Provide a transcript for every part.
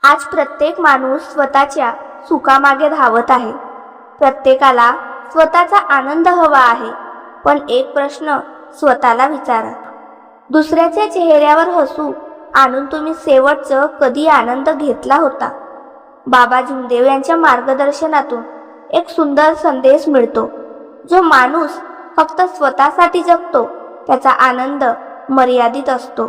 आज प्रत्येक माणूस स्वतःच्या सुखामागे धावत आहे. प्रत्येकाला स्वतःचा आनंद हवा आहे. पण एक प्रश्न स्वतःला विचारा, दुसऱ्याच्या चेहऱ्यावर हसू आणून तुम्ही शेवटचं कधी आनंद घेतला होता? बाबा झुंदेव यांच्या मार्गदर्शनातून एक सुंदर संदेश मिळतो. जो माणूस फक्त स्वतःसाठी जगतो त्याचा आनंद मर्यादित असतो,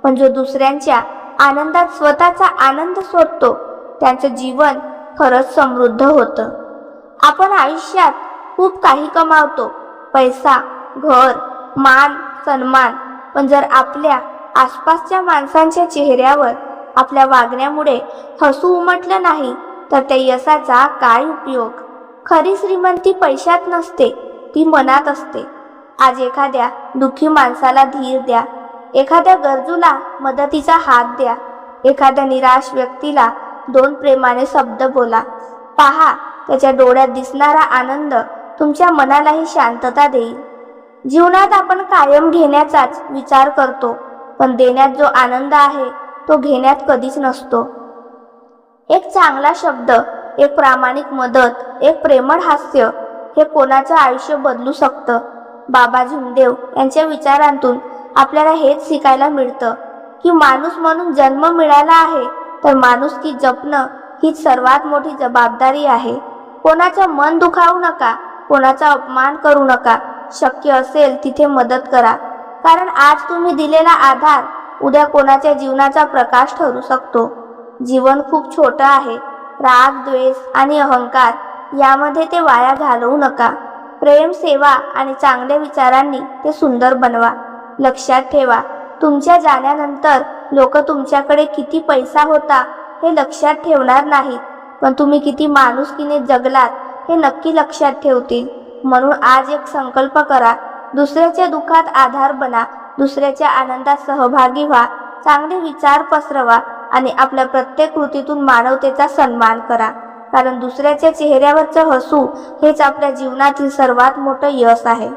पण जो दुसऱ्यांच्या आनंदात स्वतःचा आनंद शोधतो त्यांचं जीवन खरंच समृद्ध होतं. आपण आयुष्यात खूप काही कमावतो, पैसा, घर, मान, सन्मान, पण जर आपल्या आसपासच्या माणसांच्या चेहऱ्यावर आपल्या वागण्यामुळे हसू उमटलं नाही तर त्या यशाचा काय उपयोग? खरी श्रीमंती पैशात नसते, ती मनात असते. आज एखाद्या दुःखी माणसाला धीर द्या, एखाद्या गरजूला मदतीचा हात द्या, एखाद्या निराश व्यक्तीला 2 प्रेमाने शब्द बोला. पहा, त्याच्या डोळ्यात दिसणारा आनंद तुमच्या मनालाही शांतता देईल. जीवनात आपण कायम घेण्याचाच विचार करतो, पण देण्यात जो आनंद आहे तो घेण्यात कधीच नसतो. एक चांगला शब्द, एक प्रामाणिक मदत, एक प्रेमळ हास्य हे कोणाचं आयुष्य बदलू शकतं. बाबा झुंदेव यांच्या विचारांतून आपल्याला हेच शिकायला मिळतं की माणूस म्हणून जन्म मिळाला आहे तर माणुसकी जपणं हीच सर्वात मोठी जबाबदारी आहे. कोणाचं मन दुखावू नका, कोणाचा अपमान करू नका. शक्य असेल तिथे मदत करा, कारण आज तुम्ही दिलेला आधार उद्या कोणाच्या जीवनाचा प्रकाश ठरू शकतो. जीवन खूप छोटं आहे. राग, द्वेष आणि अहंकार यामध्ये ते वाया घालवू नका. प्रेम, सेवा आणि चांगल्या विचारांनी ते सुंदर बनवा. लक्षात ठेवा, तुमच्या जाण्यानंतर लोक तुमच्याकडे किती पैसा होता हे लक्षात ठेवणार नाहीत, पण तुम्ही किती माणुसकीने जगलात हे नक्की लक्षात ठेवतील. म्हणून आज एक संकल्प करा, दुसऱ्याच्या दुःखात आधार बना, दुसऱ्याच्या आनंदात सहभागी व्हा, चांगले विचार पसरवा आणि आपल्या प्रत्येक कृतीतून मानवतेचा सन्मान करा. कारण दुसऱ्याच्या चेहऱ्यावरचं हसू हेच आपल्या जीवनातील सर्वात मोठं यश आहे.